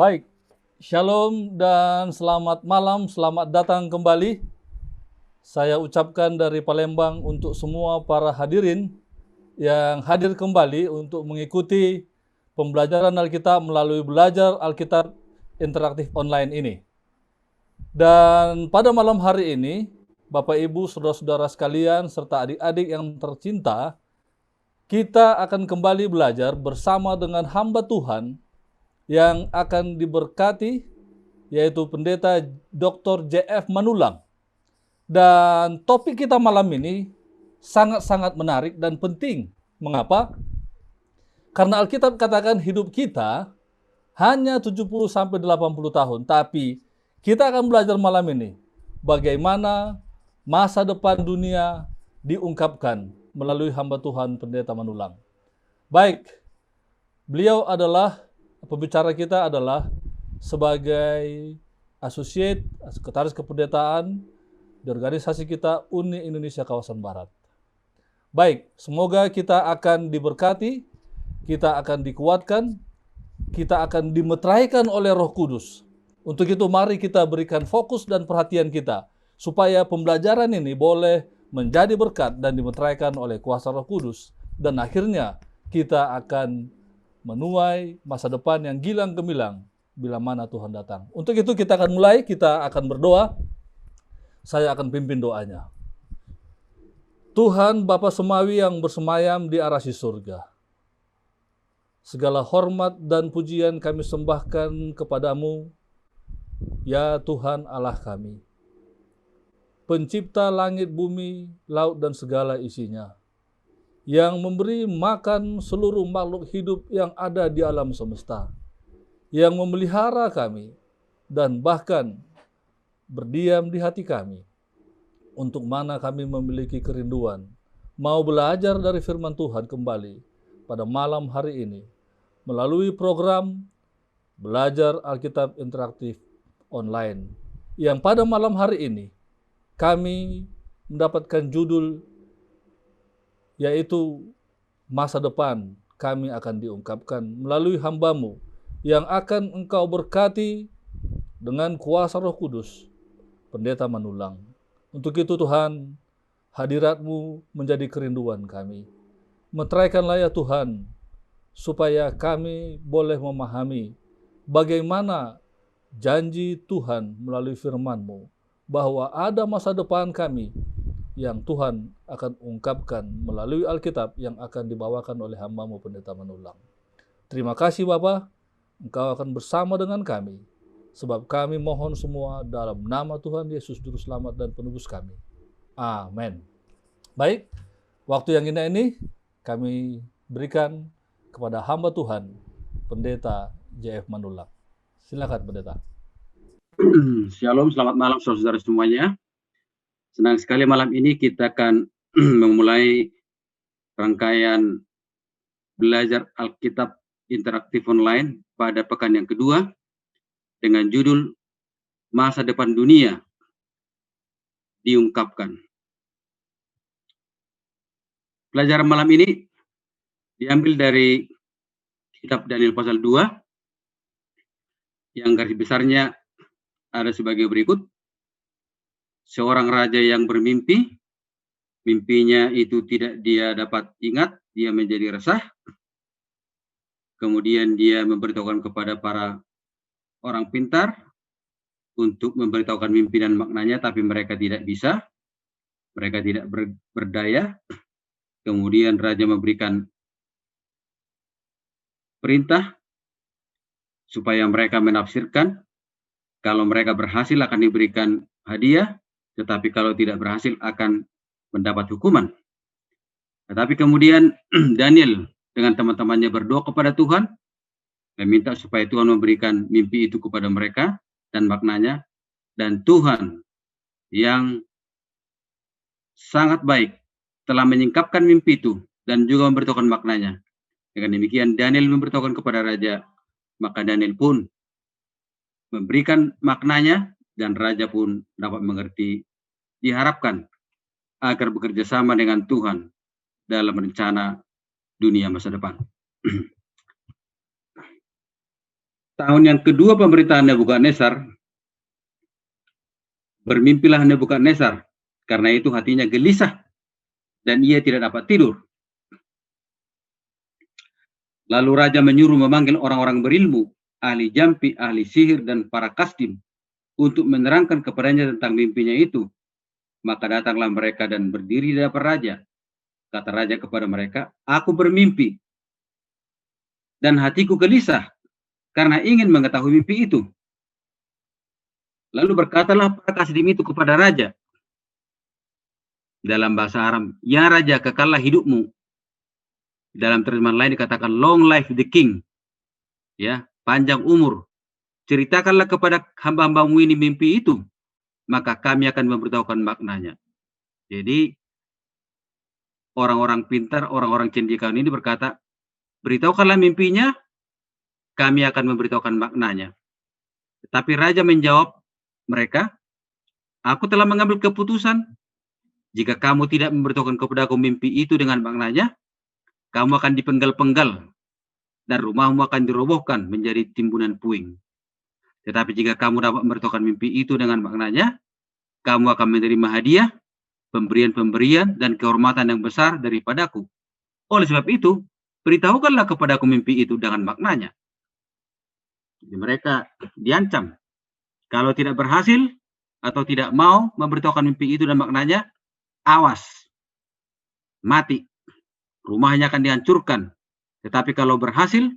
Baik, Shalom dan selamat malam, selamat datang kembali. Saya ucapkan dari Palembang untuk semua para hadirin yang hadir kembali untuk mengikuti pembelajaran Alkitab melalui belajar Alkitab interaktif online ini. Dan pada malam hari ini, Bapak Ibu, saudara-saudara sekalian, serta adik-adik yang tercinta, kita akan kembali belajar bersama dengan hamba Tuhan yang akan diberkati, yaitu Pendeta Dr. J.F. Manulang. Dan topik kita malam ini sangat-sangat menarik dan penting. Mengapa? Karena Alkitab katakan hidup kita hanya 70-80 tahun. Tapi kita akan belajar malam ini bagaimana masa depan dunia diungkapkan melalui hamba Tuhan Pendeta Manulang. Baik, beliau adalah pembicara kita adalah sebagai associate, sekretaris kependetaan di organisasi kita Uni Indonesia Kawasan Barat. Baik, semoga kita akan diberkati, kita akan dikuatkan, kita akan dimeteraikan oleh Roh Kudus. Untuk itu mari kita berikan fokus dan perhatian kita supaya pembelajaran ini boleh menjadi berkat dan dimeteraikan oleh kuasa Roh Kudus, dan akhirnya kita akan menuai masa depan yang gilang gemilang bila mana Tuhan datang. Untuk itu kita akan mulai, kita akan berdoa. Saya akan pimpin doanya. Tuhan Bapa Semawi yang bersemayam di arasi surga, segala hormat dan pujian kami sembahkan kepadamu, ya Tuhan Allah kami, pencipta langit bumi, laut dan segala isinya, yang memberi makan seluruh makhluk hidup yang ada di alam semesta, yang memelihara kami, dan bahkan berdiam di hati kami, untuk mana kami memiliki kerinduan, mau belajar dari firman Tuhan kembali pada malam hari ini, melalui program Belajar Alkitab Interaktif Online, yang pada malam hari ini kami mendapatkan judul yaitu masa depan kami akan diungkapkan melalui hamba-Mu yang akan Engkau berkati dengan kuasa Roh Kudus, Pendeta Manulang. Untuk itu Tuhan, hadirat-Mu menjadi kerinduan kami. Meteraikanlah ya Tuhan, supaya kami boleh memahami bagaimana janji Tuhan melalui firman-Mu, bahwa ada masa depan kami yang Tuhan akan ungkapkan melalui Alkitab yang akan dibawakan oleh hamba-Mu Pendeta Manulang. Terima kasih Bapa, Engkau akan bersama dengan kami, sebab kami mohon semua dalam nama Tuhan Yesus Juru Selamat dan Penebus kami. Amin. Baik, waktu yang indah ini kami berikan kepada hamba Tuhan, Pendeta J.F. Manulang. Silakan Pendeta. Shalom, selamat malam saudara-saudara semuanya. Senang sekali malam ini kita akan memulai rangkaian belajar Alkitab interaktif online pada pekan yang kedua dengan judul Masa Depan Dunia Diungkapkan. Pelajaran malam ini diambil dari kitab Daniel pasal 2 yang garis besarnya ada sebagai berikut. Seorang raja yang bermimpi, mimpinya itu tidak dia dapat ingat, dia menjadi resah. Kemudian dia memberitahukan kepada para orang pintar untuk memberitahukan mimpi dan maknanya, tapi mereka tidak bisa, mereka tidak berdaya. Kemudian raja memberikan perintah supaya mereka menafsirkan. Kalau mereka berhasil akan diberikan hadiah, tetapi kalau tidak berhasil akan mendapat hukuman. Tetapi kemudian Daniel dengan teman-temannya berdoa kepada Tuhan, meminta supaya Tuhan memberikan mimpi itu kepada mereka dan maknanya, dan Tuhan yang sangat baik telah menyingkapkan mimpi itu dan juga memberitahukan maknanya. Dengan demikian Daniel memberitahukan kepada raja, maka Daniel pun memberikan maknanya dan raja pun dapat mengerti. Diharapkan agar bekerja sama dengan Tuhan dalam rencana dunia masa depan. tahun yang kedua pemerintahan Nebukadnezar, bermimpilah Nebukadnezar, karena itu hatinya gelisah dan ia tidak dapat tidur. Lalu raja menyuruh memanggil orang-orang berilmu, ahli jampi, ahli sihir, dan para kasdim untuk menerangkan kepadanya tentang mimpinya itu. Maka datanglah mereka dan berdiri di hadapan raja. Kata raja kepada mereka, aku bermimpi dan hatiku gelisah karena ingin mengetahui mimpi itu. Lalu berkatalah para kasdim itu kepada raja dalam bahasa Aram, ya raja, kekallah hidupmu. Dalam terjemahan lain dikatakan long life the king, ya, panjang umur. Ceritakanlah kepada hamba-hambamu ini mimpi itu, maka kami akan memberitahukan maknanya. Jadi orang-orang pintar, orang-orang cendekiawan ini berkata, beritahukanlah mimpinya, kami akan memberitahukan maknanya. Tetapi raja menjawab mereka, aku telah mengambil keputusan, jika kamu tidak memberitahukan kepadaku mimpi itu dengan maknanya, kamu akan dipenggal-penggal dan rumahmu akan dirobohkan menjadi timbunan puing. Tetapi jika kamu dapat memberitahukan mimpi itu dengan maknanya, kamu akan menerima hadiah, pemberian-pemberian, dan kehormatan yang besar daripadaku. Oleh sebab itu, beritahukanlah kepadaku mimpi itu dengan maknanya. Jadi mereka diancam. Kalau tidak berhasil atau tidak mau memberitahukan mimpi itu dan maknanya, awas, mati. Rumahnya akan dihancurkan. Tetapi kalau berhasil,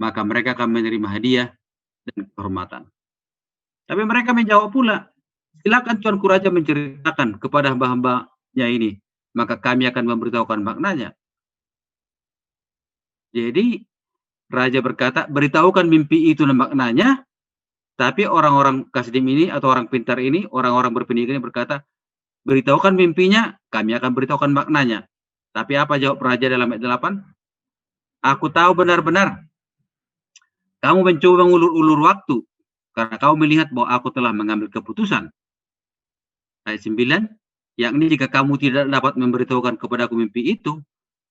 maka mereka akan menerima hadiah dan kehormatan. Tapi mereka menjawab pula, silakan Tuanku Raja menceritakan kepada hamba-hambanya ini, maka kami akan memberitahukan maknanya. Jadi raja berkata, beritahukan mimpi itu dan maknanya, tapi orang-orang kasdim ini atau orang pintar ini, orang-orang berpendidikan ini berkata, beritahukan mimpinya, kami akan beritahukan maknanya. Tapi apa jawab raja dalam ayat 8? Aku tahu benar-benar kamu mencoba mengulur-ulur waktu karena kamu melihat bahwa aku telah mengambil keputusan. Ayat 9, yakni jika kamu tidak dapat memberitahukan kepadaku mimpi itu,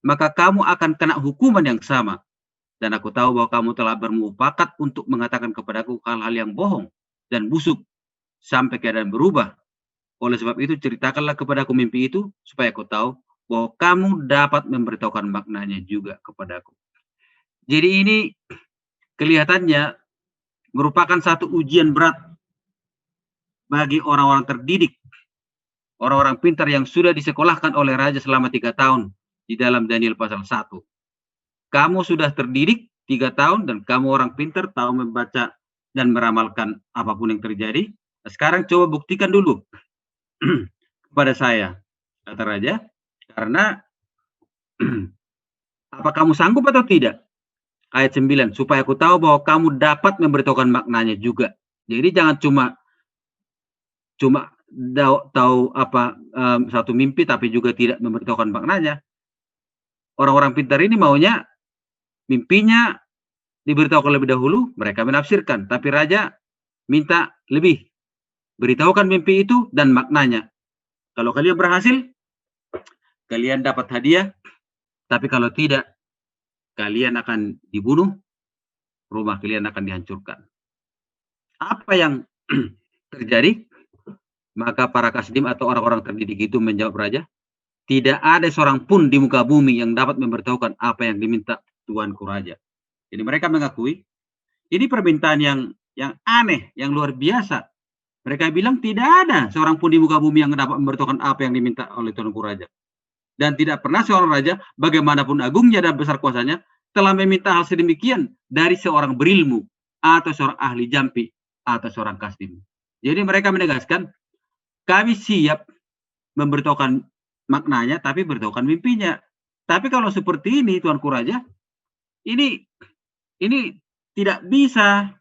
maka kamu akan kena hukuman yang sama. Dan aku tahu bahwa kamu telah bermufakat untuk mengatakan kepadaku hal-hal yang bohong dan busuk sampai keadaan berubah. Oleh sebab itu ceritakanlah kepadaku mimpi itu supaya aku tahu bahwa kamu dapat memberitahukan maknanya juga kepadaku. Jadi ini kelihatannya merupakan satu ujian berat bagi orang-orang terdidik, orang-orang pintar yang sudah disekolahkan oleh raja selama 3 tahun di dalam Daniel pasal 1. Kamu sudah terdidik 3 tahun dan kamu orang pintar, tahu membaca dan meramalkan apapun yang terjadi. Sekarang coba buktikan dulu kepada saya, kata raja, karena apa kamu sanggup atau tidak? Ayat 9, supaya aku tahu bahwa kamu dapat memberitahukan maknanya juga. Jadi jangan cuma tahu apa satu mimpi tapi juga tidak memberitahukan maknanya. Orang-orang pintar ini maunya mimpinya diberitahukan lebih dahulu, mereka menafsirkan. Tapi raja minta lebih. Beritahukan mimpi itu dan maknanya. Kalau kalian berhasil, kalian dapat hadiah. Tapi kalau tidak, kalian akan dibunuh, rumah kalian akan dihancurkan. Apa yang terjadi? Maka para kasdim atau orang-orang terdidik itu menjawab raja, tidak ada seorang pun di muka bumi yang dapat memberitahukan apa yang diminta Tuanku Raja. Jadi mereka mengakui, ini permintaan yang aneh, yang luar biasa. Mereka bilang tidak ada seorang pun di muka bumi yang dapat memberitahukan apa yang diminta oleh Tuanku Raja. Dan tidak pernah seorang raja, bagaimanapun agungnya dan besar kuasanya, telah meminta hal sedemikian dari seorang berilmu, atau seorang ahli jampi, atau seorang kasdim. Jadi mereka menegaskan, kami siap memberitahukan maknanya, tapi beritahukan mimpinya. Tapi kalau seperti ini, Tuanku Raja, ini tidak bisa.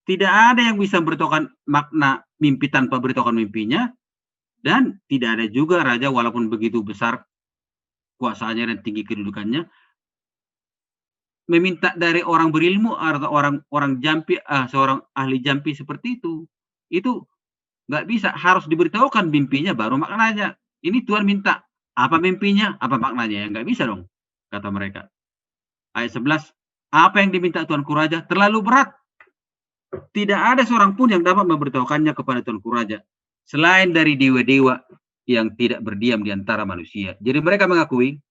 Tidak ada yang bisa memberitahukan makna mimpi tanpa beritahukan mimpinya. Dan tidak ada juga raja walaupun begitu besar kuasanya dan tinggi kedudukannya, meminta dari orang berilmu atau orang jampi, seorang ahli jampi seperti itu nggak bisa. Harus diberitahukan mimpinya baru maknanya. Ini Tuhan minta apa mimpinya, apa maknanya, ya nggak bisa dong, kata mereka. Ayat 11, apa yang diminta Tuanku Raja terlalu berat tidak ada seorang pun yang dapat memberitahukannya kepada Tuanku Raja selain dari dewa-dewa yang tidak berdiam di antara manusia. Jadi mereka mengakui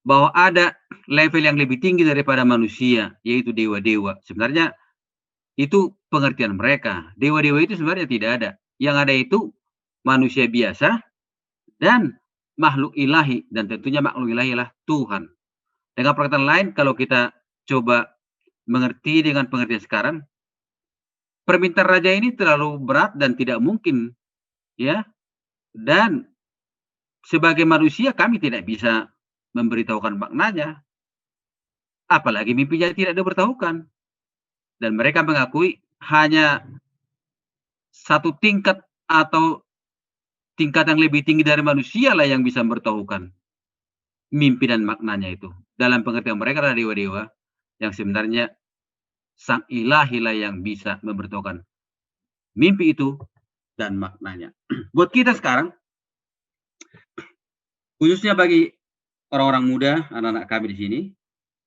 bahwa ada level yang lebih tinggi daripada manusia, yaitu dewa-dewa. Sebenarnya itu pengertian mereka. Dewa-dewa itu sebenarnya tidak ada. Yang ada itu manusia biasa dan makhluk ilahi. Dan tentunya makhluk ilahi adalah Tuhan. Dengan perkataan lain, kalau kita coba mengerti dengan pengertian sekarang, permintaan raja ini terlalu berat dan tidak mungkin, ya. Dan sebagai manusia kami tidak bisa memberitahukan maknanya, apalagi mimpinya tidak diberitahukan. Dan mereka mengakui hanya satu tingkat atau tingkat yang lebih tinggi dari manusia lah yang bisa memberitahukan mimpi dan maknanya itu. Dalam pengertian mereka adalah dewa-dewa yang sebenarnya sang ilahi lah yang bisa memberitahukan mimpi itu dan maknanya. Buat kita sekarang, khususnya bagi orang-orang muda, anak-anak kami di sini,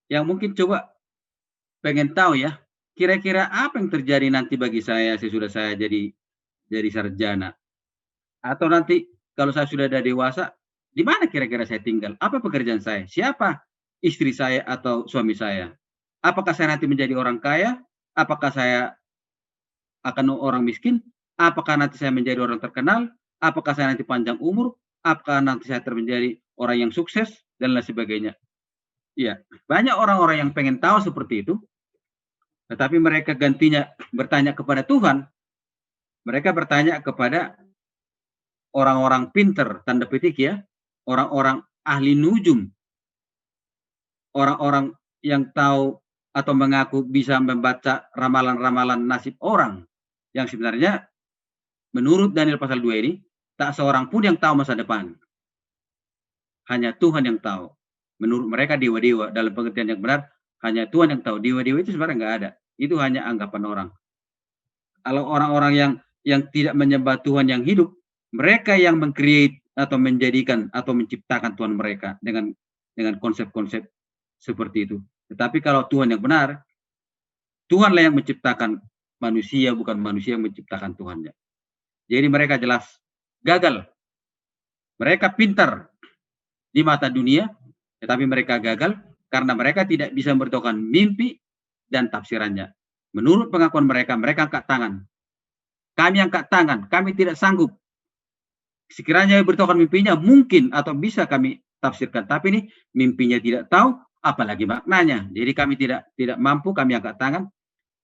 yang mungkin coba pengen tahu ya, kira-kira apa yang terjadi nanti bagi saya sesudah saya jadi sarjana? Atau nanti kalau saya sudah ada dewasa, di mana kira-kira saya tinggal? Apa pekerjaan saya? Siapa istri saya atau suami saya? Apakah saya nanti menjadi orang kaya? Apakah saya akan orang miskin? Apakah nanti saya menjadi orang terkenal? Apakah saya nanti panjang umur? Apakah nanti saya menjadi orang yang sukses? Dan lain sebagainya. Iya, banyak orang-orang yang pengen tahu seperti itu. Tetapi mereka gantinya bertanya kepada Tuhan. Mereka bertanya kepada orang-orang pinter, tanda petik ya, orang-orang ahli nujum, orang-orang yang tahu atau mengaku bisa membaca ramalan-ramalan nasib orang, yang sebenarnya menurut Daniel pasal 2 ini, tak seorang pun yang tahu masa depan. Hanya Tuhan yang tahu. Menurut mereka dewa-dewa, dalam pengertian yang benar, hanya Tuhan yang tahu. Dewa-dewa itu sebenarnya nggak ada. Itu hanya anggapan orang. Kalau orang-orang yang tidak menyembah Tuhan yang hidup, mereka yang meng-create atau menjadikan atau menciptakan Tuhan mereka dengan konsep-konsep seperti itu. Tetapi kalau Tuhan yang benar, Tuhanlah yang menciptakan manusia, bukan manusia yang menciptakan Tuhannya. Jadi mereka jelas gagal. Mereka pintar di mata dunia, tetapi mereka gagal karena mereka tidak bisa memberitahukan mimpi dan tafsirannya. Menurut pengakuan mereka, mereka angkat tangan. Kami angkat tangan, kami tidak sanggup. Sekiranya beritahukan mimpinya, mungkin atau bisa kami tafsirkan. Tapi ini mimpinya tidak tahu, apalagi maknanya. Jadi kami tidak mampu, kami angkat tangan.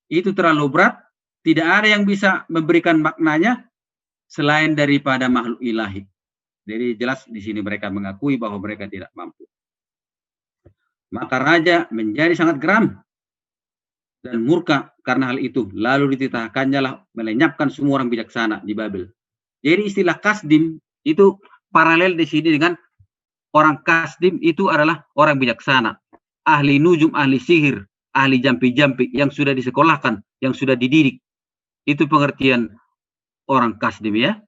Itu terlalu berat, tidak ada yang bisa memberikan maknanya selain daripada makhluk ilahi. Jadi jelas di sini mereka mengakui bahwa mereka tidak mampu. Maka raja menjadi sangat geram dan murka karena hal itu. Lalu dititahkannya lah melenyapkan semua orang bijaksana di Babel. Jadi istilah kasdim itu paralel di sini dengan orang kasdim itu adalah orang bijaksana, ahli nujum, ahli sihir, ahli jampi-jampi yang sudah disekolahkan, yang sudah dididik. Itu pengertian orang kasdim ya.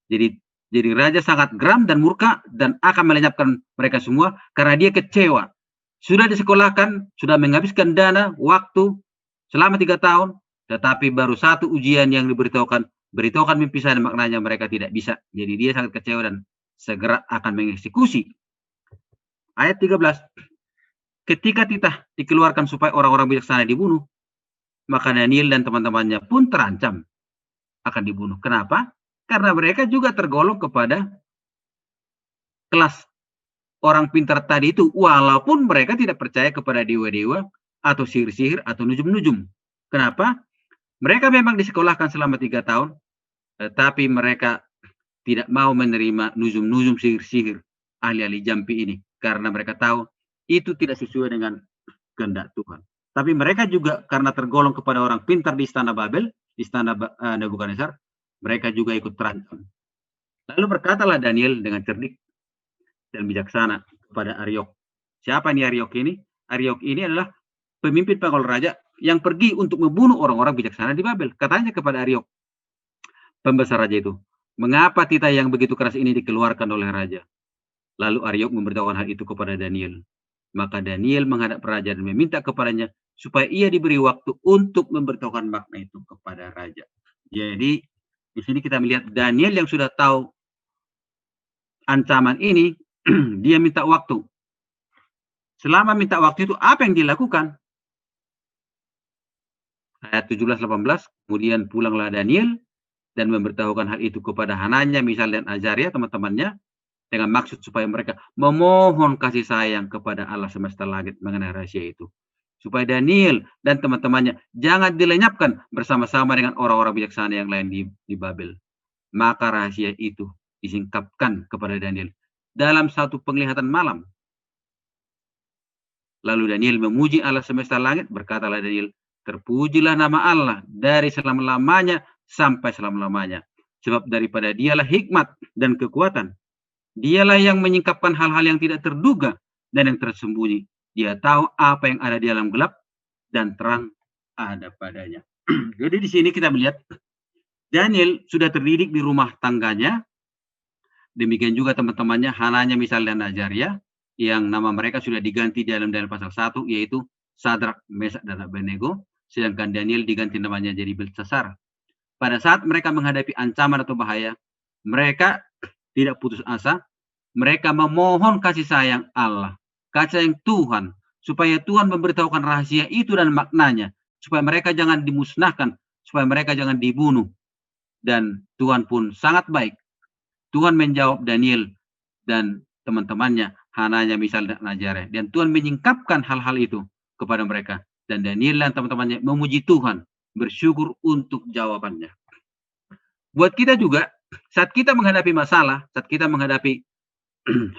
Jadi raja sangat geram dan murka dan akan melenyapkan mereka semua karena dia kecewa. Sudah disekolahkan, sudah menghabiskan dana, waktu selama 3 tahun, tetapi baru satu ujian yang beritahukan mimpi saya dan maknanya mereka tidak bisa. Jadi dia sangat kecewa dan segera akan mengeksekusi. Ayat 13. Ketika titah dikeluarkan supaya orang-orang bijaksana dibunuh, maka Daniel dan teman-temannya pun terancam akan dibunuh. Kenapa? Karena mereka juga tergolong kepada kelas orang pintar tadi itu, walaupun mereka tidak percaya kepada dewa-dewa atau sihir-sihir atau nujum-nujum. Kenapa? Mereka memang disekolahkan selama 3 tahun, tetapi mereka tidak mau menerima nujum-nujum, sihir-sihir, ahli-ahli jampi ini. Karena mereka tahu itu tidak sesuai dengan kehendak Tuhan. Tapi mereka juga karena tergolong kepada orang pintar di istana Babel, istana Nebukadnezar, mereka juga ikut terancam. Lalu berkatalah Daniel dengan cerdik dan bijaksana kepada Ariok. Siapa ini Ariok ini? Ariok ini adalah pemimpin pengawal raja yang pergi untuk membunuh orang-orang bijaksana di Babel. Katanya kepada Ariok, pembesar raja itu, mengapa titah yang begitu keras ini dikeluarkan oleh raja? Lalu Ariok memberitahukan hal itu kepada Daniel. Maka Daniel menghadap raja dan meminta kepadanya supaya ia diberi waktu untuk memberitahukan makna itu kepada raja. Jadi di sini kita melihat Daniel yang sudah tahu ancaman ini, dia minta waktu. Selama minta waktu itu apa yang dilakukan? Ayat 17-18, kemudian pulanglah Daniel dan memberitahukan hal itu kepada Hananya, Misal dan Azaria, teman-temannya, dengan maksud supaya mereka memohon kasih sayang kepada Allah semesta langit mengenai rahasia itu. Supaya Daniel dan teman-temannya jangan dilenyapkan bersama-sama dengan orang-orang bijaksana yang lain di Babel. Maka rahasia itu disingkapkan kepada Daniel dalam satu penglihatan malam. Lalu Daniel memuji Allah semesta langit, berkatalah Daniel, terpujilah nama Allah dari selama-lamanya sampai selama-lamanya. Sebab daripada dialah hikmat dan kekuatan. Dialah yang menyingkapkan hal-hal yang tidak terduga dan yang tersembunyi. Dia tahu apa yang ada di dalam gelap dan terang ada padanya. Jadi di sini kita melihat Daniel sudah terdidik di rumah tangganya. Demikian juga teman-temannya Hananya, Misal dan Azaria yang nama mereka sudah diganti dalam Daniel pasal 1, yaitu Sadrak, Mesak dan Abednego, sedangkan Daniel diganti namanya jadi Belteshazzar. Pada saat mereka menghadapi ancaman atau bahaya, mereka tidak putus asa, mereka memohon kasih sayang Allah, kasih sayang Tuhan, supaya Tuhan memberitahukan rahasia itu dan maknanya, supaya mereka jangan dimusnahkan, supaya mereka jangan dibunuh. Dan Tuhan pun sangat baik. Tuhan menjawab Daniel dan teman-temannya, Hananya, Misal dan Azaria, dan Tuhan menyingkapkan hal-hal itu kepada mereka. Dan Daniel dan teman-temannya memuji Tuhan, bersyukur untuk jawabannya. Buat kita juga, saat kita menghadapi masalah, saat kita menghadapi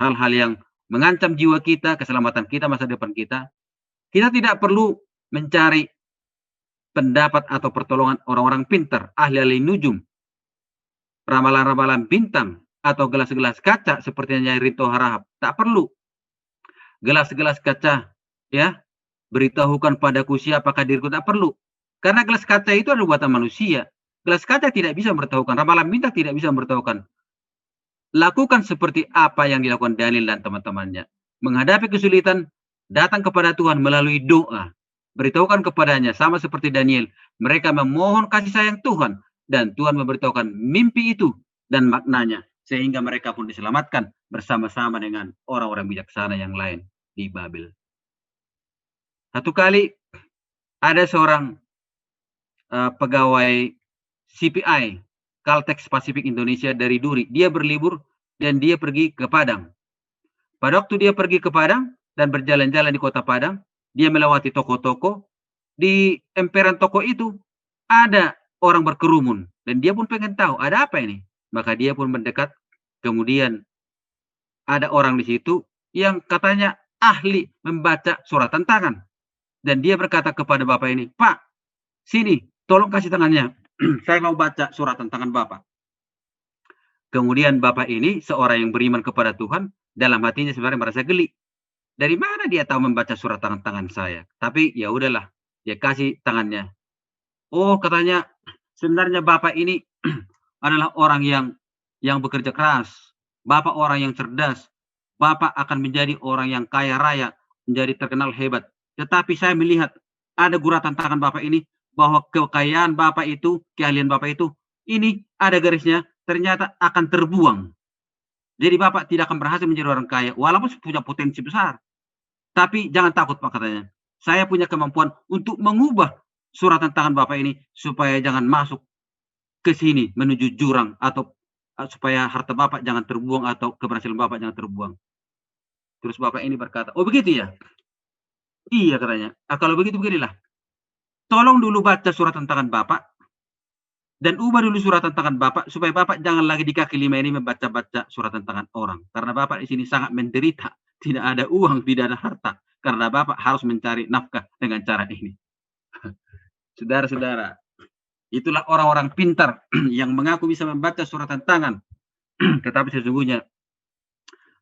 hal-hal yang mengancam jiwa kita, keselamatan kita, masa depan kita tidak perlu mencari pendapat atau pertolongan orang-orang pintar, ahli-ahli nujum, ramalan-ramalan bintang, atau gelas-gelas kaca seperti yang Nyai Rinto Harahap. Tak perlu. Gelas-gelas kaca, ya, beritahukan padaku siapakah diriku, tak perlu. Karena gelas kaca itu adalah buatan manusia. Gelas kaca tidak bisa memberitahukan, ramalan bintang tidak bisa memberitahukan. Lakukan seperti apa yang dilakukan Daniel dan teman-temannya. Menghadapi kesulitan, datang kepada Tuhan melalui doa. Beritahukan kepadanya, sama seperti Daniel. Mereka memohon kasih sayang Tuhan. Dan Tuhan memberitahukan mimpi itu dan maknanya. Sehingga mereka pun diselamatkan bersama-sama dengan orang-orang bijaksana yang lain di Babel. Satu kali ada seorang pegawai CPI, Caltex Pacific Indonesia dari Duri. Dia berlibur dan dia pergi ke Padang. Pada waktu dia pergi ke Padang dan berjalan-jalan di kota Padang, dia melewati toko-toko. Di emperan toko itu ada orang berkerumun dan dia pun pengen tahu ada apa ini. Maka dia pun mendekat. Kemudian ada orang di situ yang katanya ahli membaca surat tantangan. Dan dia berkata kepada bapak ini, Pak, sini, tolong kasih tangannya. Saya mau baca surat tantangan Bapak. Kemudian Bapak ini, seorang yang beriman kepada Tuhan, dalam hatinya sebenarnya merasa geli. Dari mana dia tahu membaca surat tangan saya? Tapi ya udahlah, dia kasih tangannya. Oh, katanya sebenarnya Bapak ini adalah orang yang bekerja keras. Bapak orang yang cerdas. Bapak akan menjadi orang yang kaya raya, menjadi terkenal hebat. Tetapi saya melihat ada guratan tangan Bapak ini, bahwa kekayaan Bapak itu, keahlian Bapak itu, ini ada garisnya, ternyata akan terbuang. Jadi Bapak tidak akan berhasil menjadi orang kaya, walaupun punya potensi besar. Tapi jangan takut Pak, katanya. Saya punya kemampuan untuk mengubah surat tantangan Bapak ini, supaya jangan masuk ke sini, menuju jurang, atau supaya harta Bapak jangan terbuang, atau keberhasilan Bapak jangan terbuang. Terus Bapak ini berkata, oh begitu ya? Iya, katanya. Kalau begitu beginilah. Tolong dulu baca surat tantangan Bapak dan ubah dulu surat tantangan Bapak supaya Bapak jangan lagi di kaki 5 ini membaca-baca surat tantangan orang. Karena Bapak di sini sangat menderita, tidak ada uang, tidak ada harta. Karena Bapak harus mencari nafkah dengan cara ini. Saudara-saudara, itulah orang-orang pintar yang mengaku bisa membaca surat tantangan. Tetapi sesungguhnya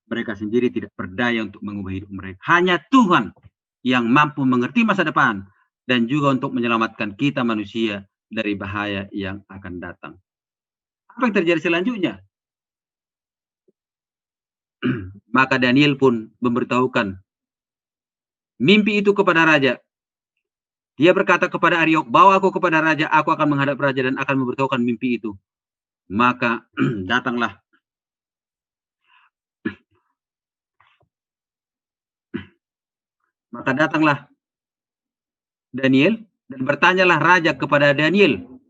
mereka sendiri tidak berdaya untuk mengubah hidup mereka. Hanya Tuhan yang mampu mengerti masa depan dan juga untuk menyelamatkan kita manusia dari bahaya yang akan datang. Apa yang terjadi selanjutnya? Maka Daniel pun memberitahukan mimpi itu kepada raja. Dia berkata kepada Ariok, bawa aku kepada raja, aku akan menghadap raja dan akan memberitahukan mimpi itu. Maka datanglah Daniel dan bertanyalah raja kepada Daniel,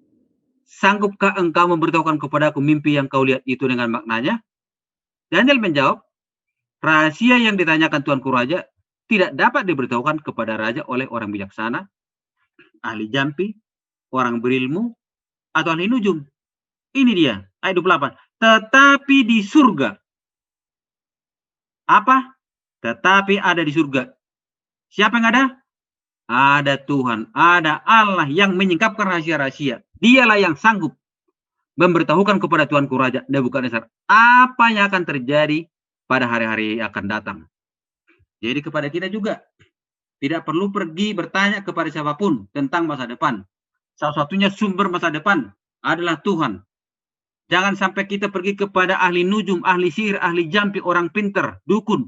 sanggupkah engkau memberitahukan kepadaku mimpi yang kau lihat itu dengan maknanya? Daniel menjawab, rahasia yang ditanyakan tuanku raja tidak dapat diberitahukan kepada raja oleh orang bijaksana, ahli jampi, orang berilmu, atau ahli nujum. Ini dia, ayat 28. Tetapi di surga. Apa? Tetapi ada di surga. Siapa yang ada? Ada Tuhan, ada Allah yang menyingkapkan rahasia-rahasia. Dialah yang sanggup memberitahukan kepada Tuanku Raja Nebukadnezar apa yang akan terjadi pada hari-hari yang akan datang. Jadi kepada kita juga tidak perlu pergi bertanya kepada siapapun tentang masa depan. Salah-satunya sumber masa depan adalah Tuhan. Jangan sampai kita pergi kepada ahli nujum, ahli sihir, ahli jampi, orang pinter, dukun,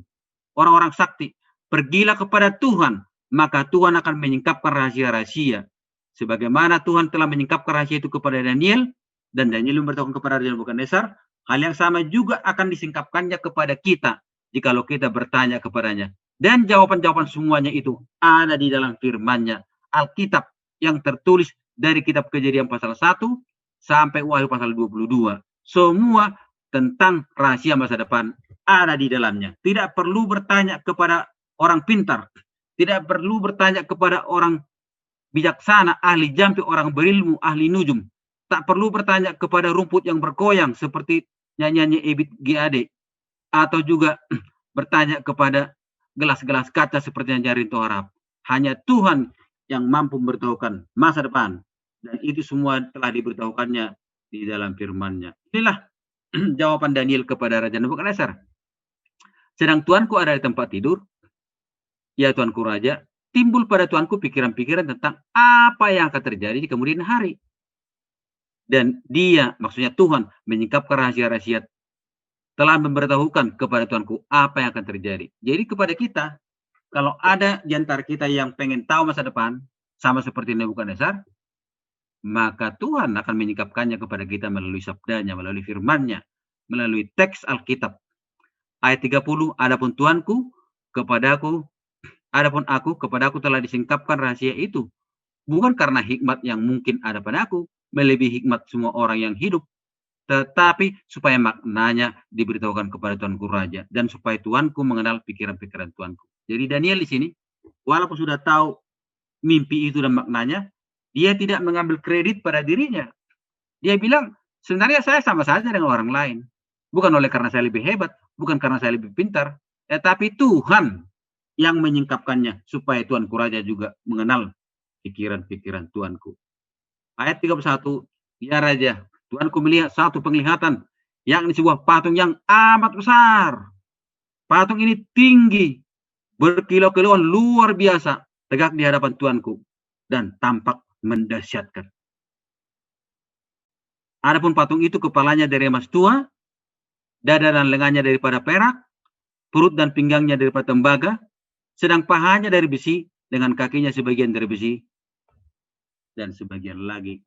orang-orang sakti. Pergilah kepada Tuhan, maka Tuhan akan menyingkapkan rahasia-rahasia. Sebagaimana Tuhan telah menyingkapkan rahasia itu kepada Daniel, dan Daniel memberitahukan kepada Raja Nebukadnezar, hal yang sama juga akan disingkapkannya kepada kita, jikalau kita bertanya kepadanya. Dan jawaban-jawaban semuanya itu ada di dalam firman-Nya, Alkitab yang tertulis dari kitab Kejadian pasal 1 sampai Wahyu pasal 22. Semua tentang rahasia masa depan ada di dalamnya. Tidak perlu bertanya kepada orang pintar. Tidak perlu bertanya kepada orang bijaksana, ahli jampi, orang berilmu, ahli nujum. Tak perlu bertanya kepada rumput yang bergoyang seperti nyanyiannya Ebit G.A.D. Atau juga bertanya kepada gelas-gelas kaca seperti yang Jarinto harap. Hanya Tuhan yang mampu memberitahukan masa depan. Dan itu semua telah diberitahukannya di dalam firman-Nya. Inilah jawaban Daniel kepada Raja Nebukadnezar. Sedang Tuanku ada di tempat tidur, ya Tuanku Raja, timbul pada Tuanku pikiran-pikiran tentang apa yang akan terjadi di kemudian hari. Dan dia, maksudnya Tuhan, menyingkapkan rahasia-rahasia, telah memberitahukan kepada Tuanku apa yang akan terjadi. Jadi kepada kita, kalau ada di antara kita yang pengen tahu masa depan, sama seperti Nebukadnezar, maka Tuhan akan menyingkapkannya kepada kita melalui sabdanya, melalui firman-Nya, melalui teks Alkitab. Ayat 30, adapun Tuanku kepadaku, adapun aku kepadaku telah disingkapkan rahasia itu, bukan karena hikmat yang mungkin ada padaku, melebihi hikmat semua orang yang hidup, tetapi supaya maknanya diberitahukan kepada Tuanku Raja, dan supaya Tuanku mengenal pikiran-pikiran Tuanku. Jadi Daniel di sini, walaupun sudah tahu mimpi itu dan maknanya, dia tidak mengambil kredit pada dirinya. Dia bilang, sebenarnya saya sama saja dengan orang lain. Bukan oleh karena saya lebih hebat, bukan karena saya lebih pintar, tetapi Tuhan yang menyingkapkannya supaya Tuanku Raja juga mengenal pikiran-pikiran Tuanku. Ayat 31, ya Raja, Tuanku melihat satu penglihatan, yakni sebuah patung yang amat besar. Patung ini tinggi, berkilau-kilauan luar biasa, tegak di hadapan Tuanku, dan tampak mendahsyatkan. Adapun patung itu kepalanya dari emas tua, dada dan lengannya daripada perak, perut dan pinggangnya daripada tembaga, sedang pahanya dari besi, dengan kakinya sebagian dari besi, dan sebagian lagi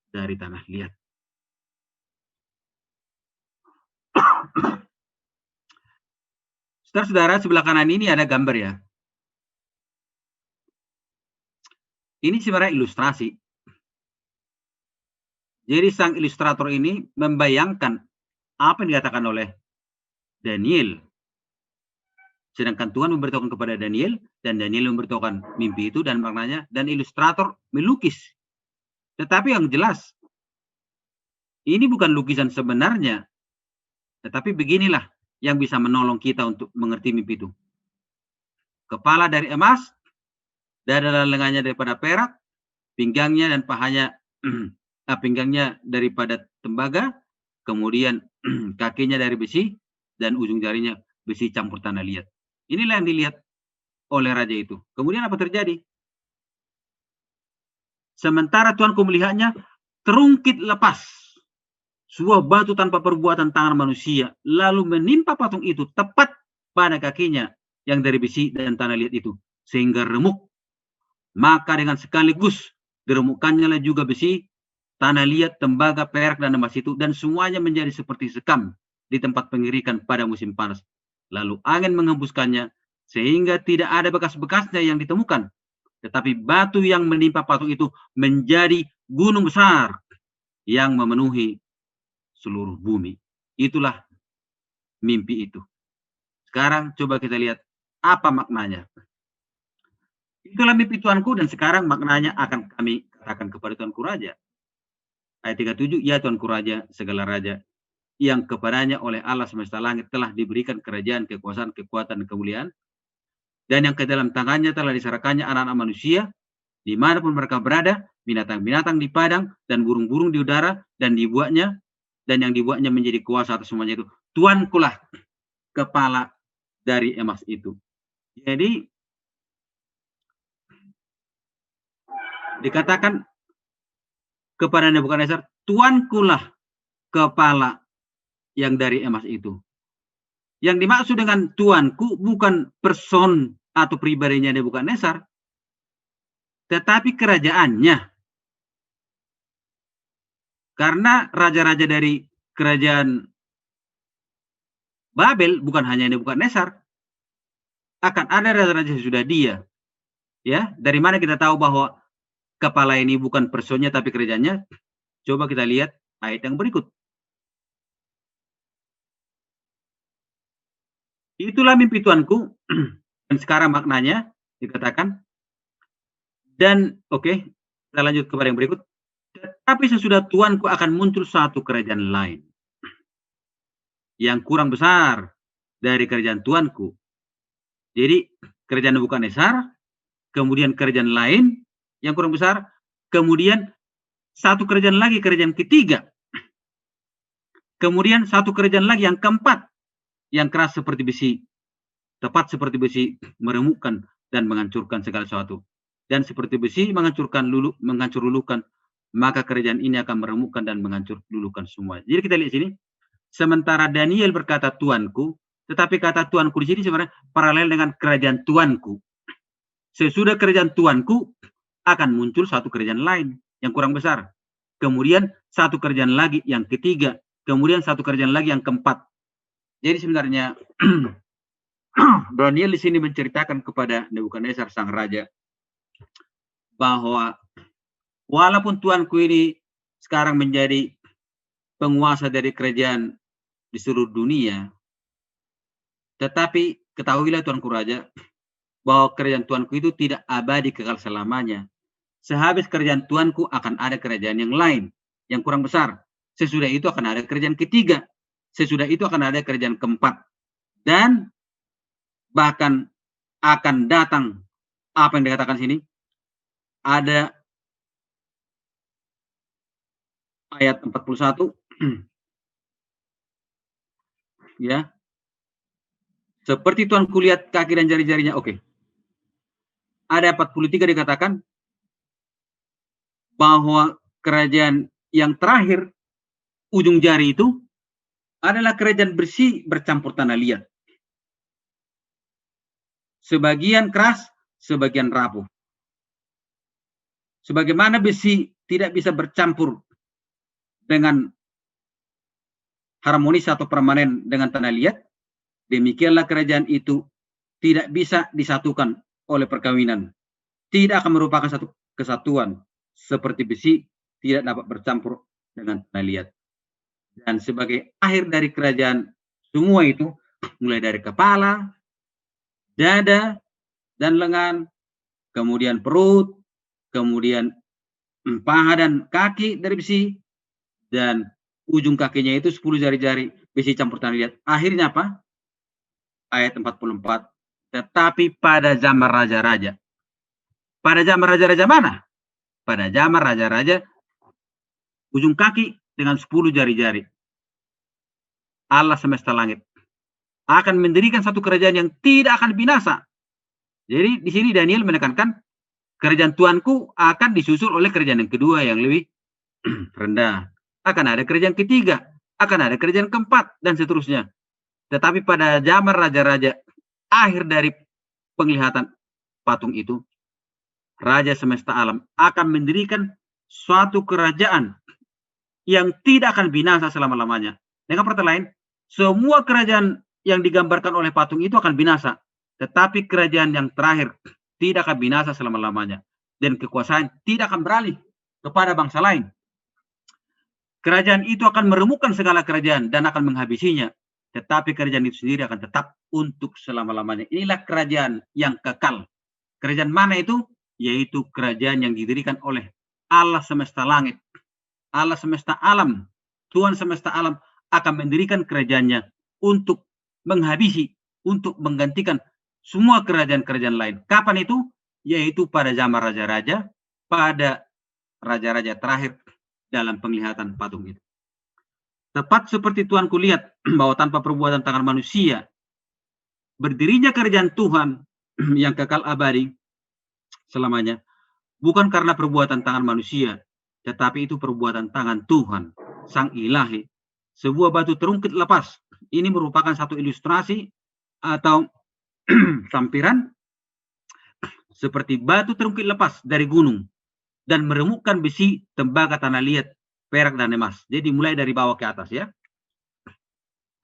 dari tanah liat. Saudara-saudara, sebelah kanan ini ada gambar ya. Ini sebenarnya ilustrasi. Jadi sang ilustrator ini membayangkan apa yang dikatakan oleh Daniel. Sedangkan Tuhan memberitahukan kepada Daniel, dan Daniel memberitahukan mimpi itu dan maknanya, dan ilustrator melukis. Tetapi yang jelas, ini bukan lukisan sebenarnya, tetapi beginilah yang bisa menolong kita untuk mengerti mimpi itu. Kepala dari emas, dada dan lengannya daripada perak, pinggangnya dan pahanya pinggangnya daripada tembaga, kemudian kakinya dari besi, dan ujung jarinya besi campur tanah liat. Inilah yang dilihat oleh raja itu. Kemudian apa terjadi? Sementara Tuanku melihatnya, terungkit lepas sebuah batu tanpa perbuatan tangan manusia, lalu menimpa patung itu tepat pada kakinya yang dari besi dan tanah liat itu, sehingga remuk Maka dengan sekaligus diremukkannya juga besi, tanah liat, tembaga, perak, dan emas itu, dan semuanya menjadi seperti sekam di tempat pengirikan pada musim panas. Lalu angin menghembuskannya, sehingga tidak ada bekas-bekasnya yang ditemukan. Tetapi batu yang menimpa patung itu menjadi gunung besar yang memenuhi seluruh bumi. Itulah mimpi itu. Sekarang coba kita lihat apa maknanya. Itulah mimpi Tuanku, dan sekarang maknanya akan kami katakan kepada Tuanku Raja. Ayat 37, ya Tuanku Raja, segala raja yang kepadanya oleh Allah semesta langit telah diberikan kerajaan, kekuasaan, kekuatan, dan kemuliaan, dan yang ke dalam tangannya telah diserahkannya anak-anak manusia, dimanapun mereka berada, binatang-binatang di padang, dan burung-burung di udara, dan dibuatnya, dan yang dibuatnya menjadi kuasa atas semuanya itu. Tuankulah kepala dari emas itu. Jadi, dikatakan kepada Nebukadnezar, Tuankulah kepala yang dari emas itu. Yang dimaksud dengan Tuanku bukan person atau pribadinya Nebukadnezar, tetapi kerajaannya. Karena raja-raja dari kerajaan Babel bukan hanya Nebukadnezar, akan ada raja-raja sesudah dia. Ya, dari mana kita tahu bahwa kepala ini bukan personnya tapi kerajaannya? Coba kita lihat ayat yang berikut. Itulah mimpi Tuanku, dan sekarang maknanya dikatakan. Dan oke, kita lanjut kepada yang berikut. Tetapi sesudah Tuanku akan muncul satu kerajaan lain yang kurang besar dari kerajaan Tuanku. Jadi kerajaan Nebukadnezar, kemudian kerajaan lain yang kurang besar, kemudian satu kerajaan lagi, kerajaan ketiga, kemudian satu kerajaan lagi yang keempat, yang keras seperti besi, tepat seperti besi, meremukkan dan menghancurkan segala sesuatu. Dan seperti besi menghancur lulukan, maka kerajaan ini akan meremukkan dan menghancur lulukan semua. Jadi kita lihat sini, sementara Daniel berkata Tuanku, tetapi kata Tuanku di sini sebenarnya paralel dengan kerajaan Tuanku. Sesudah kerajaan Tuanku akan muncul satu kerajaan lain yang kurang besar. Kemudian satu kerajaan lagi yang ketiga, kemudian satu kerajaan lagi yang keempat. Jadi sebenarnya Daniel di sini menceritakan kepada Nebukadnezar sang raja bahwa walaupun Tuanku ini sekarang menjadi penguasa dari kerajaan di seluruh dunia, tetapi ketahuilah Tuanku Raja bahwa kerajaan Tuanku itu tidak abadi kekal selamanya. Sehabis kerajaan Tuanku akan ada kerajaan yang lain yang kurang besar. Sesudah itu akan ada kerajaan ketiga. Sesudah itu akan ada kerajaan keempat. Dan bahkan akan datang apa yang dikatakan sini. Ada ayat 41. Ya. Seperti Tuanku lihat kaki dan jari-jarinya. Oke. Ada 43 dikatakan bahwa kerajaan yang terakhir, ujung jari itu adalah kerajaan bersih bercampur tanah liat. Sebagian keras, sebagian rapuh. Sebagaimana besi tidak bisa bercampur dengan harmonis atau permanen dengan tanah liat, demikianlah kerajaan itu tidak bisa disatukan oleh perkawinan. Tidak akan merupakan satu kesatuan. Seperti besi tidak dapat bercampur dengan tanah liat. Dan sebagai akhir dari kerajaan semua itu, mulai dari kepala, dada, dan lengan, kemudian perut, kemudian paha dan kaki dari besi, dan ujung kakinya itu 10 jari-jari besi campur tanah liat. Akhirnya apa? Ayat 44. Tetapi pada zaman raja-raja. Pada zaman raja-raja mana? Pada zaman raja-raja ujung kaki dengan 10 jari-jari. Allah semesta langit akan mendirikan satu kerajaan yang tidak akan binasa. Jadi di sini Daniel menekankan kerajaan Tuanku akan disusul oleh kerajaan yang kedua yang lebih rendah. Akan ada kerajaan ketiga, akan ada kerajaan keempat, dan seterusnya. Tetapi pada zaman raja-raja, akhir dari penglihatan patung itu, Raja semesta alam, akan mendirikan suatu kerajaan yang tidak akan binasa selama-lamanya. Dengan kata lain, semua kerajaan yang digambarkan oleh patung itu akan binasa, tetapi kerajaan yang terakhir tidak akan binasa selama-lamanya, dan kekuasaan tidak akan beralih kepada bangsa lain. Kerajaan itu akan meremukkan segala kerajaan dan akan menghabisinya, tetapi kerajaan itu sendiri akan tetap untuk selama-lamanya. Inilah kerajaan yang kekal. Kerajaan mana itu? Yaitu kerajaan yang didirikan oleh Allah semesta langit, Allah semesta alam. Tuhan semesta alam akan mendirikan kerajaannya untuk menghabisi, untuk menggantikan semua kerajaan-kerajaan lain. Kapan itu? Yaitu pada zaman raja-raja, pada raja-raja terakhir dalam penglihatan patung itu. Tepat seperti Tuhan kulihat bahwa tanpa perbuatan tangan manusia, berdirinya kerajaan Tuhan yang kekal abadi selamanya, bukan karena perbuatan tangan manusia, tetapi itu perbuatan tangan Tuhan, Sang Ilahi. Sebuah batu terungkit lepas. Ini merupakan satu ilustrasi atau sampiran seperti batu terungkit lepas dari gunung dan meremukkan besi, tembaga, tanah liat, perak, dan emas. Jadi mulai dari bawah ke atas ya.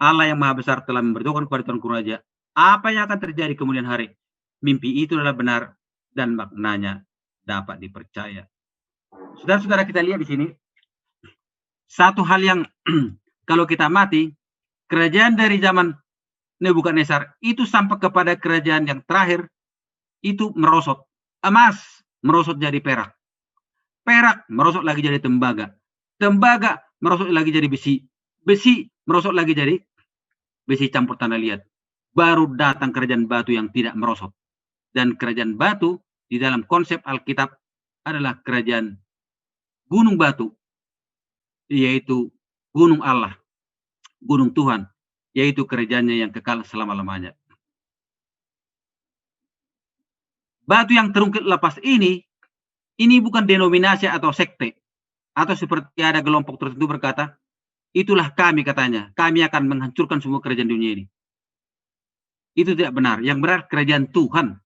Allah yang Maha Besar telah memberitahukan kepada Tuanku Raja apa yang akan terjadi kemudian hari. Mimpi itu adalah benar dan maknanya dapat dipercaya. Saudara-saudara, kita lihat di sini satu hal yang kalau kita mati, kerajaan dari zaman Nebukadnezar itu sampai kepada kerajaan yang terakhir itu merosot. Emas merosot jadi perak. Perak merosot lagi jadi tembaga. Tembaga merosot lagi jadi besi. Besi merosot lagi jadi besi campur tanah liat. Baru datang kerajaan batu yang tidak merosot. Dan kerajaan batu di dalam konsep Alkitab adalah kerajaan gunung batu, yaitu gunung Allah, gunung Tuhan, yaitu kerajaannya yang kekal selama-lamanya. Batu yang terungkit lepas ini bukan denominasi atau sekte, atau seperti ada kelompok tertentu berkata, itulah kami katanya, kami akan menghancurkan semua kerajaan dunia ini. Itu tidak benar. Yang benar kerajaan Tuhan.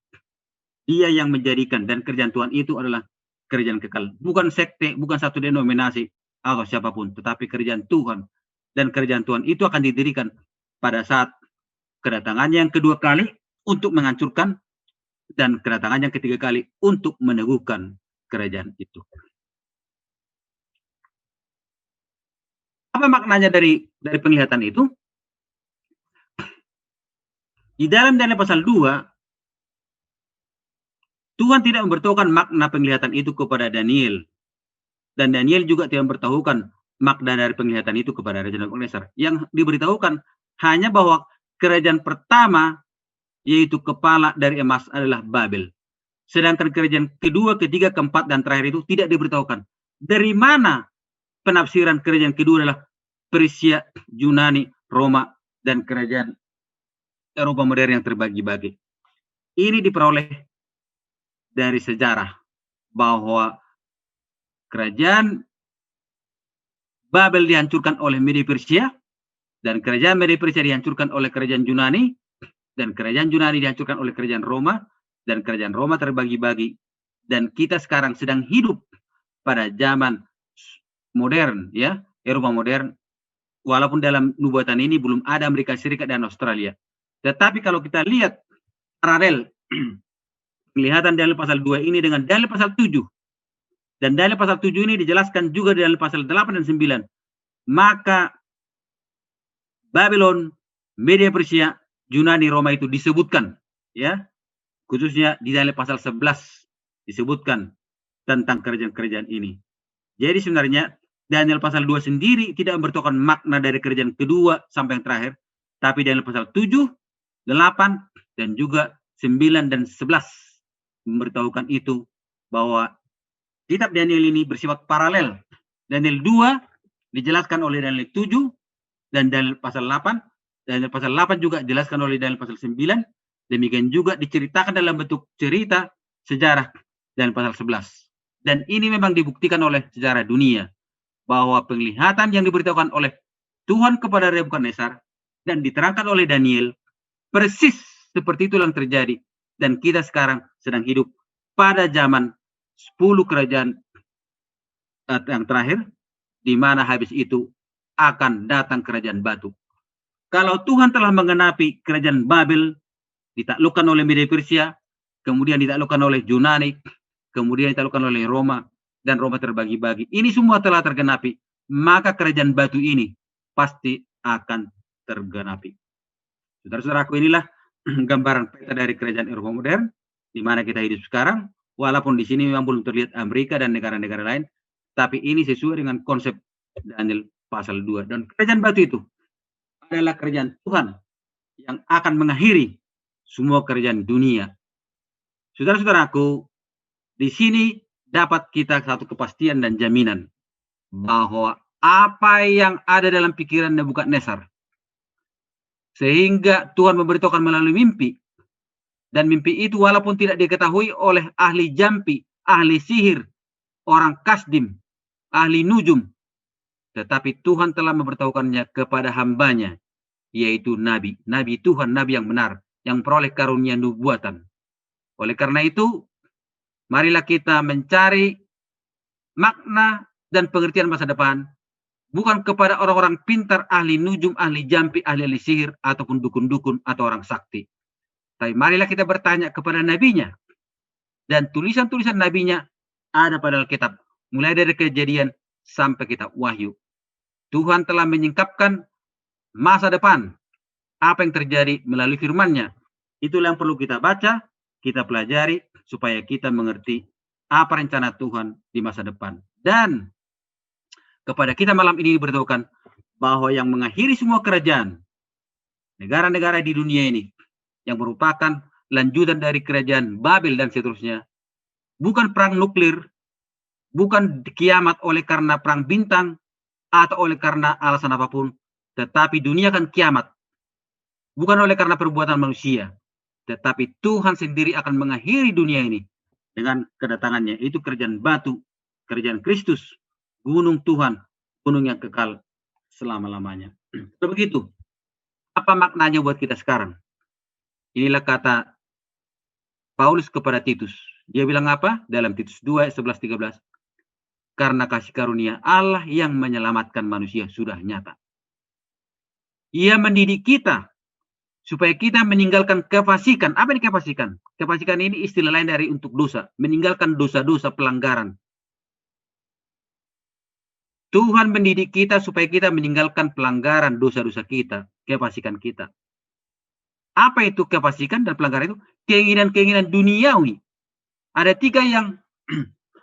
Dia yang menjadikan, dan kerajaan Tuhan itu adalah kerajaan kekal. Bukan sekte, bukan satu denominasi atau siapapun, tetapi kerajaan Tuhan. Dan kerajaan Tuhan itu akan didirikan pada saat kedatangannya yang kedua kali untuk menghancurkan, dan kedatangan yang ketiga kali untuk meneguhkan kerajaan itu. Apa maknanya dari penglihatan itu? Di dalam Daniel pasal 2, Tuhan tidak memberitahukan makna penglihatan itu kepada Daniel. Dan Daniel juga tidak memberitahukan makna dari penglihatan itu kepada Raja Nebukadnezar. Yang diberitahukan hanya bahwa kerajaan pertama, yaitu kepala dari emas, adalah Babel. Sedangkan kerajaan kedua, ketiga, keempat, dan terakhir itu tidak diberitahukan. Dari mana penafsiran kerajaan kedua adalah Persia, Yunani, Roma, dan kerajaan Eropa modern yang terbagi-bagi. Ini diperoleh dari sejarah bahwa kerajaan Babel dihancurkan oleh Media Persia, dan kerajaan Media Persia dihancurkan oleh kerajaan Yunani, dan kerajaan Yunani dihancurkan oleh kerajaan Roma, dan kerajaan Roma terbagi-bagi. Dan kita sekarang sedang hidup pada zaman modern, ya, Eropa modern. Walaupun dalam nubuatan ini belum ada Amerika Serikat dan Australia. Tetapi kalau kita lihat paralel penglihatan Daniel pasal 2 ini dengan Daniel pasal 7. Dan Daniel pasal 7 ini dijelaskan juga di Daniel pasal 8 dan 9. Maka Babylon, Media Persia, Yunani, Roma itu disebutkan, ya. Khususnya di Daniel pasal 11 disebutkan tentang kerajaan-kerajaan ini. Jadi sebenarnya Daniel pasal 2 sendiri tidak memberitahukan makna dari kerajaan kedua sampai yang terakhir, tapi Daniel pasal 7, 8, dan juga 9 dan 11 memberitahukan itu, bahwa kitab Daniel ini bersifat paralel. Daniel 2 dijelaskan oleh Daniel 7 dan Daniel pasal 8. Daniel pasal 8 juga dijelaskan oleh Daniel pasal 9. Demikian juga diceritakan dalam bentuk cerita sejarah Daniel pasal 11. Dan ini memang dibuktikan oleh sejarah dunia bahwa penglihatan yang diberitahukan oleh Tuhan kepada Nebukadnezar dan diterangkan oleh Daniel persis seperti itu yang terjadi. Dan kita sekarang sedang hidup pada zaman 10 kerajaan yang terakhir, di mana habis itu akan datang kerajaan batu. Kalau Tuhan telah mengenapi kerajaan Babel, ditaklukkan oleh Media Persia, kemudian ditaklukkan oleh Yunani, kemudian ditaklukkan oleh Roma, dan Roma terbagi-bagi. Ini semua telah tergenapi, maka kerajaan batu ini pasti akan tergenapi. Saudara-saudaraku, inilah gambaran peta dari kerajaan Eropa modern, di mana kita hidup sekarang. Walaupun di sini memang belum terlihat Amerika dan negara-negara lain, tapi ini sesuai dengan konsep Daniel pasal 2. Dan kerajaan batu itu adalah kerajaan Tuhan yang akan mengakhiri semua kerajaan dunia. Saudara-saudaraku, di sini dapat kita satu kepastian dan jaminan bahwa apa yang ada dalam pikiran Nebukadnezar, sehingga Tuhan memberitahukan melalui mimpi, dan mimpi itu walaupun tidak diketahui oleh ahli jampi, ahli sihir, orang kasdim, ahli nujum, tetapi Tuhan telah memberitahukannya kepada hambanya, yaitu nabi, nabi Tuhan, nabi yang benar, yang peroleh karunia nubuatan. Oleh karena itu, marilah kita mencari makna dan pengertian masa depan, bukan kepada orang-orang pintar, ahli nujum, ahli jampi, ahli sihir, ataupun dukun-dukun atau orang sakti. Tapi marilah kita bertanya kepada nabinya. Dan tulisan-tulisan nabinya ada pada Alkitab. Mulai dari Kejadian sampai kitab Wahyu. Tuhan telah menyingkapkan masa depan. Apa yang terjadi melalui firman-Nya. Itulah yang perlu kita baca, kita pelajari, supaya kita mengerti apa rencana Tuhan di masa depan. Dan kepada kita malam ini diberitahukan bahwa yang mengakhiri semua kerajaan, negara-negara di dunia ini, yang merupakan lanjutan dari kerajaan Babel dan seterusnya, bukan perang nuklir, bukan kiamat oleh karena perang bintang, atau oleh karena alasan apapun, tetapi dunia akan kiamat, bukan oleh karena perbuatan manusia, tetapi Tuhan sendiri akan mengakhiri dunia ini dengan kedatangannya. Itu kerajaan batu, kerajaan Kristus, gunung Tuhan, gunung yang kekal selama-lamanya. Begitu. Apa maknanya buat kita sekarang? Inilah kata Paulus kepada Titus. Dia bilang apa? Dalam Titus 2 ayat 11-13. Karena kasih karunia Allah yang menyelamatkan manusia sudah nyata. Ia mendidik kita supaya kita meninggalkan kefasikan. Apa ini kefasikan? Kefasikan ini istilah lain dari untuk dosa. Meninggalkan dosa-dosa pelanggaran. Tuhan mendidik kita supaya kita meninggalkan pelanggaran dosa-dosa kita, kefasikan kita. Apa itu kefasikan dan pelanggaran itu? Keinginan-keinginan duniawi. Ada 3 yang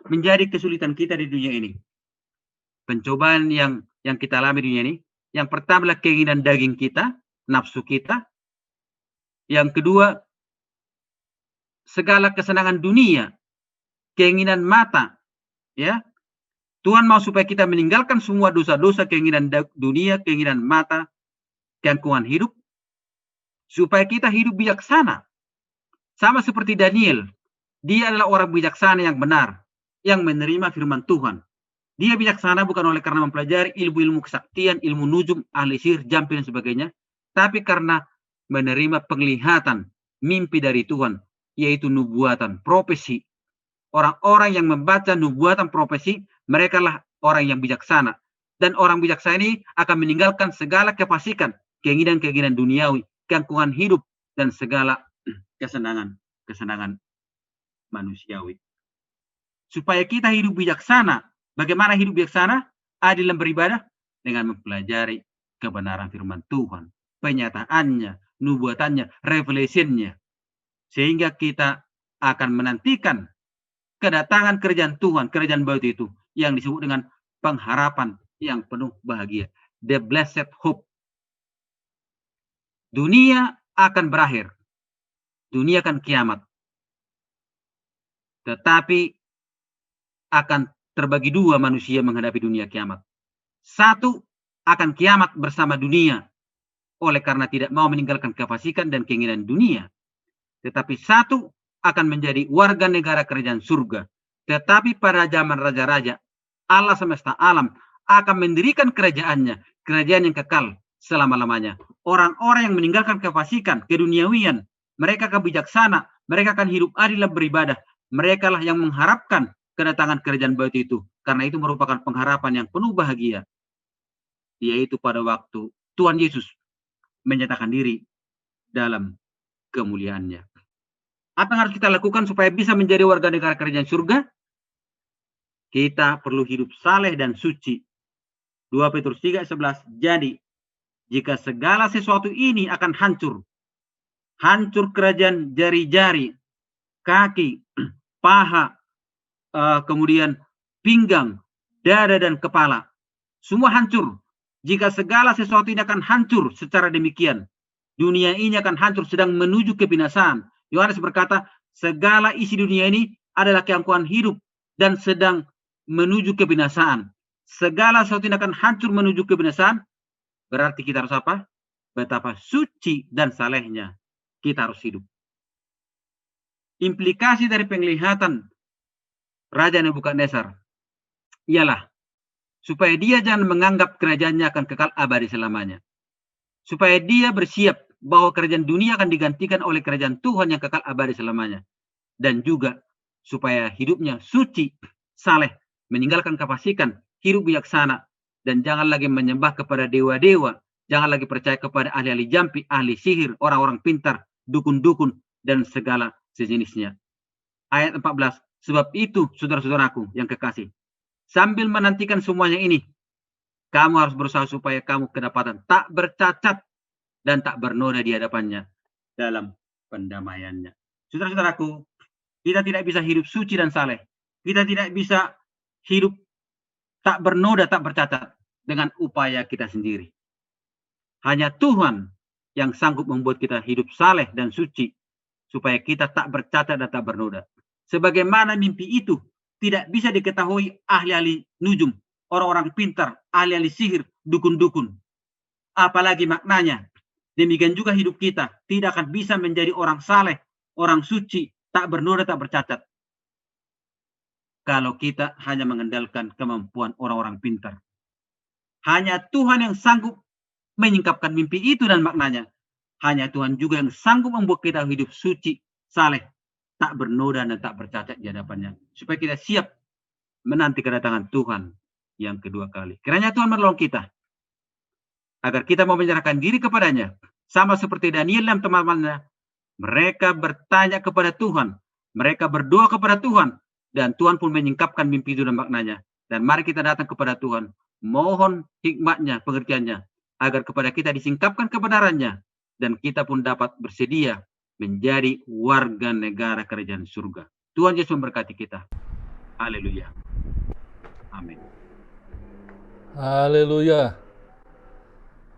menjadi kesulitan kita di dunia ini. Pencobaan yang kita alami di dunia ini. Yang pertama adalah keinginan daging kita, nafsu kita. Yang kedua, segala kesenangan dunia, keinginan mata. Ya, Tuhan mau supaya kita meninggalkan semua dosa-dosa, keinginan dunia, keinginan mata, keangkuhan hidup, supaya kita hidup bijaksana. Sama seperti Daniel. Dia adalah orang bijaksana yang benar, yang menerima firman Tuhan. Dia bijaksana bukan oleh karena mempelajari ilmu-ilmu kesaktian, ilmu nujum, ahli sihir, jampi, dan sebagainya, tapi karena menerima penglihatan, mimpi dari Tuhan, yaitu nubuatan, profesi. Orang-orang yang membaca nubuatan profesi, mereka lah orang yang bijaksana. Dan orang bijaksana ini akan meninggalkan segala kefasikan, keinginan-keinginan duniawi, keangkuhan hidup, dan segala kesenangan manusiawi. Supaya kita hidup bijaksana. Bagaimana hidup bijaksana? Adil dan beribadah dengan mempelajari kebenaran firman Tuhan, penyataannya, nubuatannya, revelation-nya. Sehingga kita akan menantikan kedatangan kerajaan Tuhan, kerajaan batu itu, yang disebut dengan pengharapan yang penuh bahagia. The blessed hope. Dunia akan berakhir. Dunia akan kiamat. Tetapi akan terbagi 2 manusia menghadapi dunia kiamat. 1 akan kiamat bersama dunia oleh karena tidak mau meninggalkan kefasikan dan keinginan dunia. Tetapi 1 akan menjadi warga negara kerajaan surga. Tetapi pada zaman raja-raja, Allah semesta alam akan mendirikan kerajaannya, kerajaan yang kekal selama-lamanya. Orang-orang yang meninggalkan kefasikan, keduniawian, mereka akan bijaksana, mereka akan hidup adil dan beribadah. Mereka lah yang mengharapkan kedatangan kerajaan batu itu, karena itu merupakan pengharapan yang penuh bahagia, yaitu pada waktu Tuhan Yesus menyatakan diri dalam kemuliaannya. Apa yang harus kita lakukan supaya bisa menjadi warga negara kerajaan surga? Kita perlu hidup saleh dan suci. 2 Petrus 3:11. Jadi, jika segala sesuatu ini akan hancur, hancur kerajaan jari-jari, kaki, paha, kemudian pinggang, dada, dan kepala. Semua hancur. Jika segala sesuatu ini akan hancur secara demikian, dunia ini akan hancur, sedang menuju kebinasaan. Yohanes berkata, segala isi dunia ini adalah keangkuhan hidup dan sedang menuju kebinasaan. Segala sesuatu ini akan hancur menuju kebinasaan. Berarti kita harus apa? Betapa suci dan salehnya kita harus hidup. Implikasi dari penglihatan Raja Nebukadnezar ialah supaya dia jangan menganggap kerajaannya akan kekal abadi selamanya. Supaya dia bersiap bahwa kerajaan dunia akan digantikan oleh kerajaan Tuhan yang kekal abadi selamanya. Dan juga supaya hidupnya suci, saleh, meninggalkan kefasikan, hidup bijaksana, dan jangan lagi menyembah kepada dewa-dewa, jangan lagi percaya kepada ahli-ahli jampi, ahli sihir, orang-orang pintar, dukun-dukun, dan segala sejenisnya. Ayat 14, sebab itu saudara-saudaraku yang kekasih, sambil menantikan semuanya ini, kamu harus berusaha supaya kamu kedapatan tak bercacat dan tak bernoda di hadapannya dalam pendamaiannya. Saudara-saudaraku, kita tidak bisa hidup suci dan saleh. Kita tidak bisa hidup tak bernoda, tak bercacat dengan upaya kita sendiri. Hanya Tuhan yang sanggup membuat kita hidup saleh dan suci supaya kita tak bercacat dan tak bernoda. Sebagaimana mimpi itu tidak bisa diketahui ahli-ahli nujum, orang-orang pintar, ahli-ahli sihir, dukun-dukun. Apalagi maknanya. Demikian juga hidup kita tidak akan bisa menjadi orang saleh, orang suci, tak bernoda, tak bercacat. Kalau kita hanya mengandalkan kemampuan orang-orang pintar. Hanya Tuhan yang sanggup menyingkapkan mimpi itu dan maknanya. Hanya Tuhan juga yang sanggup membuat kita hidup suci, saleh, tak bernoda dan tak bercacat di hadapannya. Supaya kita siap menanti kedatangan Tuhan yang kedua kali. Kiranya Tuhan menolong kita agar kita mau menyerahkan diri kepadanya. Sama seperti Daniel dan teman-temannya. Mereka bertanya kepada Tuhan. Mereka berdoa kepada Tuhan. Dan Tuhan pun menyingkapkan mimpi itu dan maknanya. Dan mari kita datang kepada Tuhan. Mohon hikmatnya, pengertiannya. Agar kepada kita disingkapkan kebenarannya. Dan kita pun dapat bersedia menjadi warga negara kerajaan surga. Tuhan Yesus memberkati kita. Haleluya. Amin. Haleluya.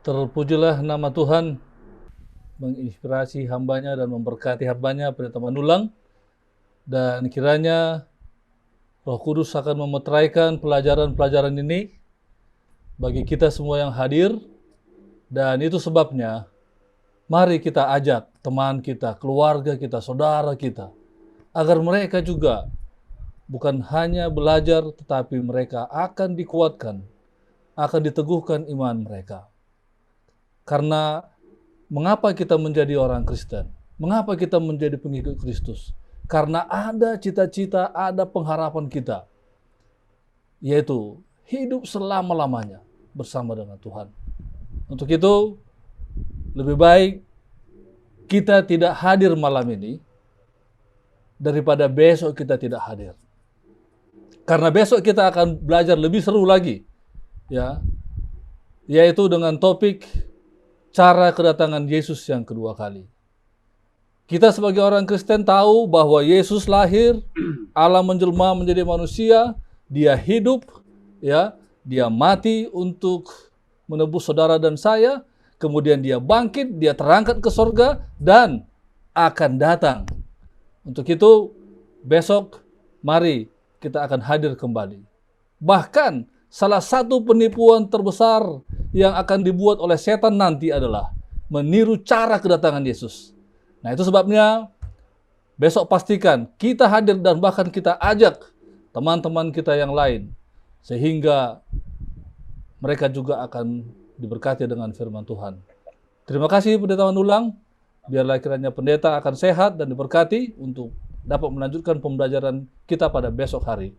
Terpujilah nama Tuhan, menginspirasi hambanya dan memberkati hambanya Pendeta Manulang. Dan kiranya Roh Kudus akan memeteraikan pelajaran-pelajaran ini bagi kita semua yang hadir. Dan itu sebabnya, mari kita ajak teman kita, keluarga kita, saudara kita, agar mereka juga bukan hanya belajar, tetapi mereka akan dikuatkan, akan diteguhkan iman mereka. Karena mengapa kita menjadi orang Kristen? Mengapa kita menjadi pengikut Kristus? Karena ada cita-cita, ada pengharapan kita, yaitu hidup selama-lamanya bersama dengan Tuhan. Untuk itu, lebih baik kita tidak hadir malam ini daripada besok kita tidak hadir. Karena besok kita akan belajar lebih seru lagi, ya, yaitu dengan topik cara kedatangan Yesus yang kedua kali. Kita sebagai orang Kristen tahu bahwa Yesus lahir, Allah menjelma menjadi manusia, dia hidup, ya, dia mati untuk menebus saudara dan saya, kemudian dia bangkit, dia terangkat ke sorga dan akan datang. Untuk itu, besok mari kita akan hadir kembali. Bahkan salah satu penipuan terbesar yang akan dibuat oleh setan nanti adalah meniru cara kedatangan Yesus. Nah, itu sebabnya besok pastikan kita hadir dan bahkan kita ajak teman-teman kita yang lain, sehingga mereka juga akan diberkati dengan firman Tuhan. Terima kasih Pendeta Manulang. Biarlah kiranya pendeta akan sehat dan diberkati untuk dapat melanjutkan pembelajaran kita pada besok hari.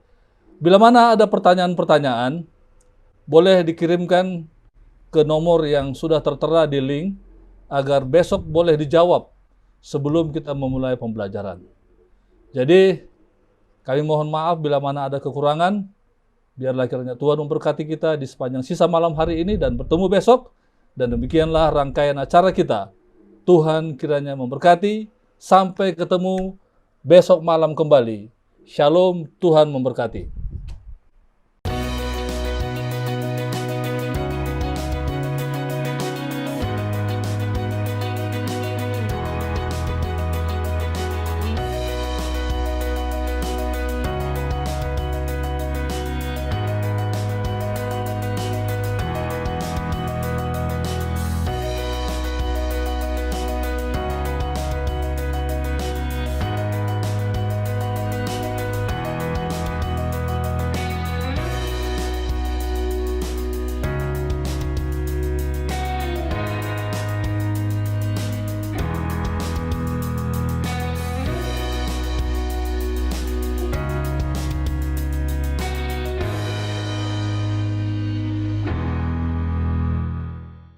Bila mana ada pertanyaan-pertanyaan, boleh dikirimkan ke nomor yang sudah tertera di link agar besok boleh dijawab sebelum kita memulai pembelajaran. Jadi, kami mohon maaf bila mana ada kekurangan. Biarlah kiranya Tuhan memberkati kita di sepanjang sisa malam hari ini dan bertemu besok. Dan demikianlah rangkaian acara kita. Tuhan kiranya memberkati. Sampai ketemu besok malam kembali. Shalom, Tuhan memberkati.